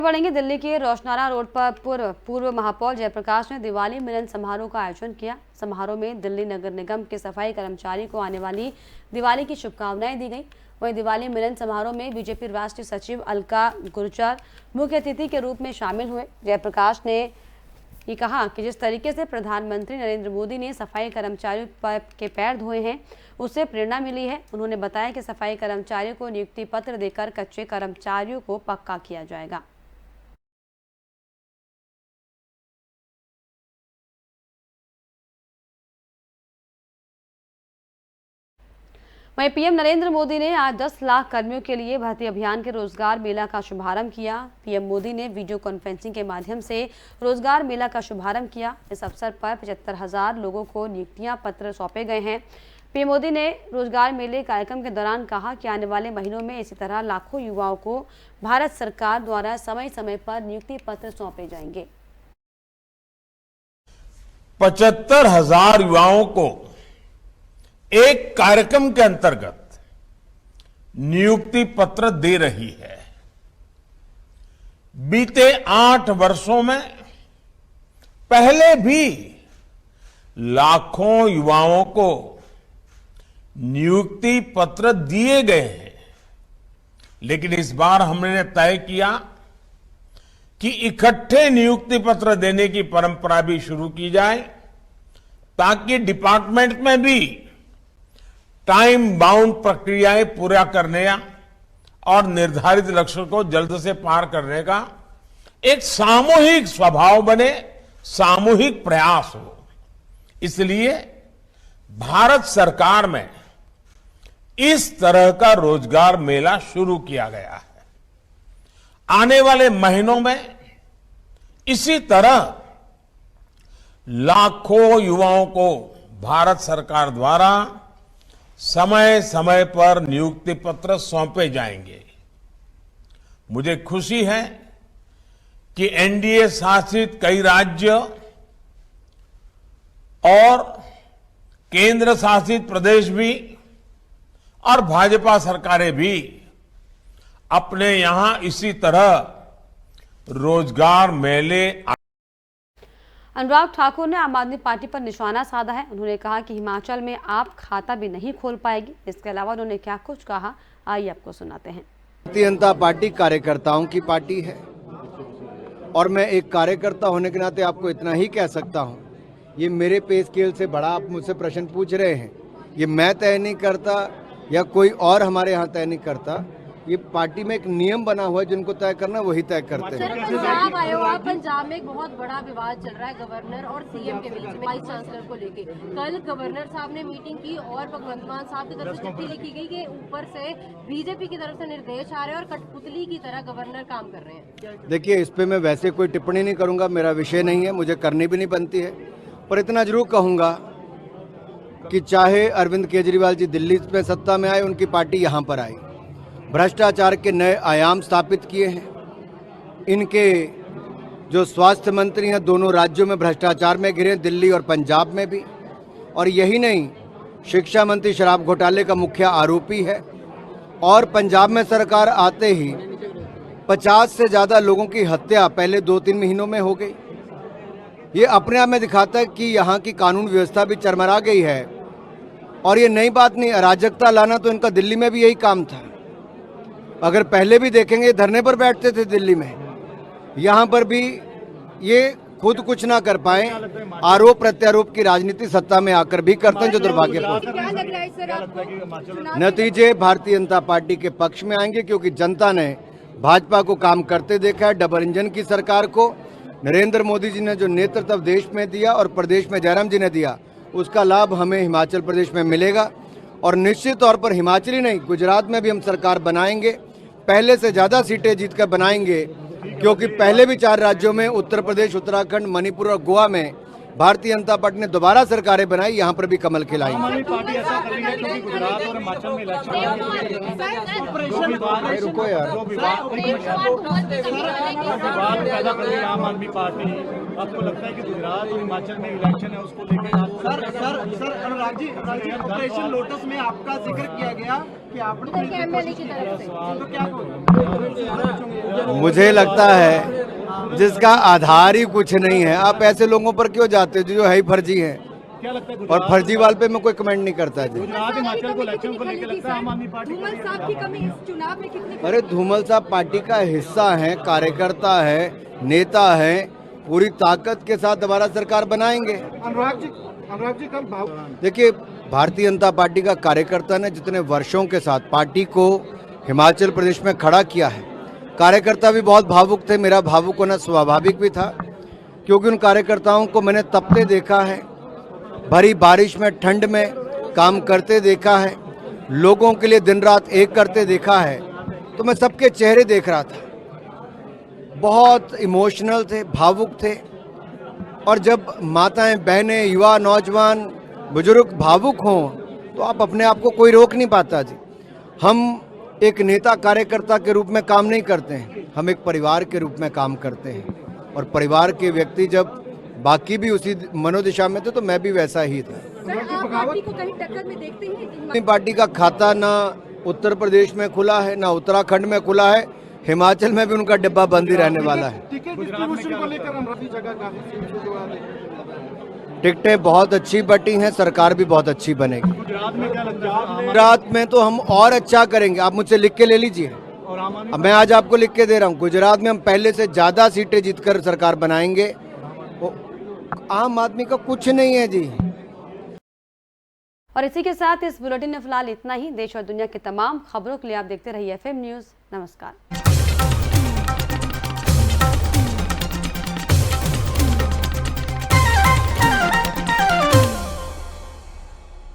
बढ़ेंगे। दिल्ली के रोशनारा रोड पर पूर्व महापौर जयप्रकाश ने दिवाली मिलन समारोह का आयोजन किया। समारोह में दिल्ली नगर निगम के सफाई कर्मचारी को आने वाली दिवाली की शुभकामनाएं दी गई। वहीं दिवाली मिलन समारोह में बीजेपी राष्ट्रीय सचिव अलका गुरजर मुख्य अतिथि के रूप में शामिल हुए। जयप्रकाश ने ये कहा कि जिस तरीके से प्रधानमंत्री नरेंद्र मोदी ने सफाई कर्मचारियों के पैर धोए हैं, उससे प्रेरणा मिली है। उन्होंने बताया कि सफाई कर्मचारियों को नियुक्ति पत्र देकर कच्चे कर्मचारियों को पक्का किया जाएगा। वहीं पीएम नरेंद्र मोदी ने आज 10 लाख कर्मियों के लिए भर्ती अभियान के रोजगार मेला का शुभारंभ किया। पीएम मोदी ने वीडियो कॉन्फ्रेंसिंग के माध्यम से रोजगार मेला का शुभारंभ किया। इस अवसर पर 75,000 लोगों को नियुक्तियां पत्र सौंपे गए हैं। पीएम मोदी ने रोजगार मेले कार्यक्रम के दौरान कहा कि आने वाले महीनों में इसी तरह लाखों युवाओं को भारत सरकार द्वारा समय समय पर नियुक्ति पत्र सौंपे जाएंगे। 75,000 युवाओं को एक कार्यक्रम के अंतर्गत नियुक्ति पत्र दे रही है। बीते 8 वर्षों में पहले भी लाखों युवाओं को नियुक्ति पत्र दिए गए हैं, लेकिन इस बार हमने तय किया कि इकट्ठे नियुक्ति पत्र देने की परंपरा भी शुरू की जाए, ताकि डिपार्टमेंट में भी टाइम बाउंड प्रक्रियाएं पूरा करने और निर्धारित लक्ष्य को जल्द से पार करने का एक सामूहिक स्वभाव बने, सामूहिक प्रयास हो। इसलिए भारत सरकार में इस तरह का रोजगार मेला शुरू किया गया है। आने वाले महीनों में इसी तरह लाखों युवाओं को भारत सरकार द्वारा समय समय पर नियुक्ति पत्र सौंपे जाएंगे। मुझे खुशी है कि एनडीए शासित कई राज्य और केंद्र शासित प्रदेश भी और भाजपा सरकारें भी अपने यहां इसी तरह रोजगार मेले। अनुराग ठाकुर ने आम आदमी पार्टी पर निशाना साधा है। उन्होंने कहा कि हिमाचल में आप खाता भी नहीं खोल पाएगी। इसके अलावा उन्होंने क्या कुछ कहा, आइए आपको सुनाते हैं। भारतीय जनता पार्टी कार्यकर्ताओं की पार्टी है और मैं एक कार्यकर्ता होने के नाते आपको इतना ही कह सकता हूं, ये मेरे पे स्केल से बड़ा आप मुझसे प्रश्न पूछ रहे हैं। ये मैं तय नहीं करता या कोई और हमारे यहाँ तय नहीं करता। ये पार्टी में एक नियम बना हुआ है, जिनको तय करना वही तय करते हैं। पंजाब आए हो आप, पंजाब में एक बहुत बड़ा विवाद चल रहा है गवर्नर और सीएम के बीच में, वाइस चांसलर को लेके। कल गवर्नर साहब ने मीटिंग की और भगवंत मान साहब की तरफ से चिट्ठी लिखी गई कि ऊपर से बीजेपी की तरफ से निर्देश आ रहे हैं और कठपुतली की तरह गवर्नर काम कर रहे हैं। देखिए, इस पे मैं वैसे कोई टिप्पणी नहीं करूंगा, मेरा विषय नहीं है, मुझे करनी भी नहीं बनती है। पर इतना जरूर कहूंगा कि चाहे अरविंद केजरीवाल जी दिल्ली में सत्ता में आए, उनकी पार्टी यहाँ पर आई, भ्रष्टाचार के नए आयाम स्थापित किए हैं। इनके जो स्वास्थ्य मंत्री हैं, दोनों राज्यों में भ्रष्टाचार में घिरे, दिल्ली और पंजाब में भी। और यही नहीं, शिक्षा मंत्री शराब घोटाले का मुख्य आरोपी है। और पंजाब में सरकार आते ही 50 से ज़्यादा लोगों की हत्या पहले 2-3 महीनों में हो गई। ये अपने आप में दिखाता है कि यहाँ की कानून व्यवस्था भी चरमरा गई है। और ये नई बात नहीं, अराजकता लाना तो इनका दिल्ली में भी यही काम था। अगर पहले भी देखेंगे, धरने पर बैठते थे दिल्ली में, यहाँ पर भी ये खुद कुछ ना कर पाए, आरोप प्रत्यारोप की राजनीति सत्ता में आकर भी करते हैं, जो दुर्भाग्यपूर्ण। नतीजे भारतीय जनता पार्टी के पक्ष में आएंगे, क्योंकि जनता ने भाजपा को काम करते देखा है। डबल इंजन की सरकार को नरेंद्र मोदी जी ने जो नेतृत्व देश में दिया और प्रदेश में जयराम जी ने दिया, उसका लाभ हमें हिमाचल प्रदेश में मिलेगा। और निश्चित तौर पर हिमाचल ही नहीं, गुजरात में भी हम सरकार बनाएंगे, पहले से ज्यादा सीटें जीतकर बनाएंगे, क्योंकि पहले भी 4 राज्यों में, उत्तर प्रदेश, उत्तराखंड, मणिपुर और गोवा में भारतीय जनता पार्टी ने दोबारा सरकारें बनाई, यहाँ पर भी कमल खिलाई। रुको यार, आम आदमी पार्टी, आपको लगता है कि गुजरात और हिमाचल में इलेक्शन है, उसको लेकर sir Anurag ji, operation lotus में आपका जिक्र किया गया के एमएलए की तरफ से। मुझे लगता है जिसका आधार ही कुछ नहीं है, आप ऐसे लोगों पर क्यों जाते हो जो है ही फर्जी हैं। क्या लगता है और फर्जीवाल पे मैं कोई कमेंट नहीं करता जी। गुजरात हिमाचल को इलेक्शन को लेकर लगता है आम आदमी पार्टी धूमल साहब की कमी इस चुनाव में कितनी? अरे धूमल साहब पार्टी का हिस्सा हैं, कार्यकर्ता है, नेता है, पूरी ताकत के साथ दोबारा सरकार बनाएंगे। अनुराग जी कल देखिए भारतीय जनता पार्टी का कार्यकर्ता ने जितने वर्षों के साथ पार्टी को हिमाचल प्रदेश में खड़ा किया है, कार्यकर्ता भी बहुत भावुक थे। मेरा भावुक होना स्वाभाविक भी था, क्योंकि उन कार्यकर्ताओं को मैंने तपते देखा है, भरी बारिश में, ठंड में काम करते देखा है, लोगों के लिए दिन रात एक करते देखा है। तो मैं सबके चेहरे देख रहा था, बहुत इमोशनल थे, भावुक थे। और जब माताएं, बहनें, युवा, नौजवान, बुजुर्ग भावुक हों तो आप अपने आप को कोई रोक नहीं पाता जी। हम एक नेता कार्यकर्ता के रूप में काम नहीं करते हैं, हम एक परिवार के रूप में काम करते हैं। और परिवार के व्यक्ति जब बाकी भी उसी मनोदिशा में थे तो मैं भी वैसा ही था। सर, आप पार्टी को कहीं टक्कर में देखते हैं? पार्टी का खाता ना उत्तर प्रदेश में खुला है, ना उत्तराखंड में खुला है, हिमाचल में भी उनका डिब्बा बंद ही रहने वाला है। टिकटें बहुत अच्छी बटी हैं, सरकार भी बहुत अच्छी बनेगी। गुजरात में क्या लगता है गुजरात में तो हम और अच्छा करेंगे, आप मुझसे लिख के ले लीजिए। और आम आदमी अब मैं आज आपको लिख के दे रहा हूँ, गुजरात में हम पहले से ज्यादा सीटें जीतकर सरकार बनाएंगे। आम आदमी का कुछ नहीं है जी। और इसी के साथ इस बुलेटिन में फिलहाल इतना ही। देश और दुनिया की तमाम खबरों के लिए आप देखते रहिए FM न्यूज़। नमस्कार।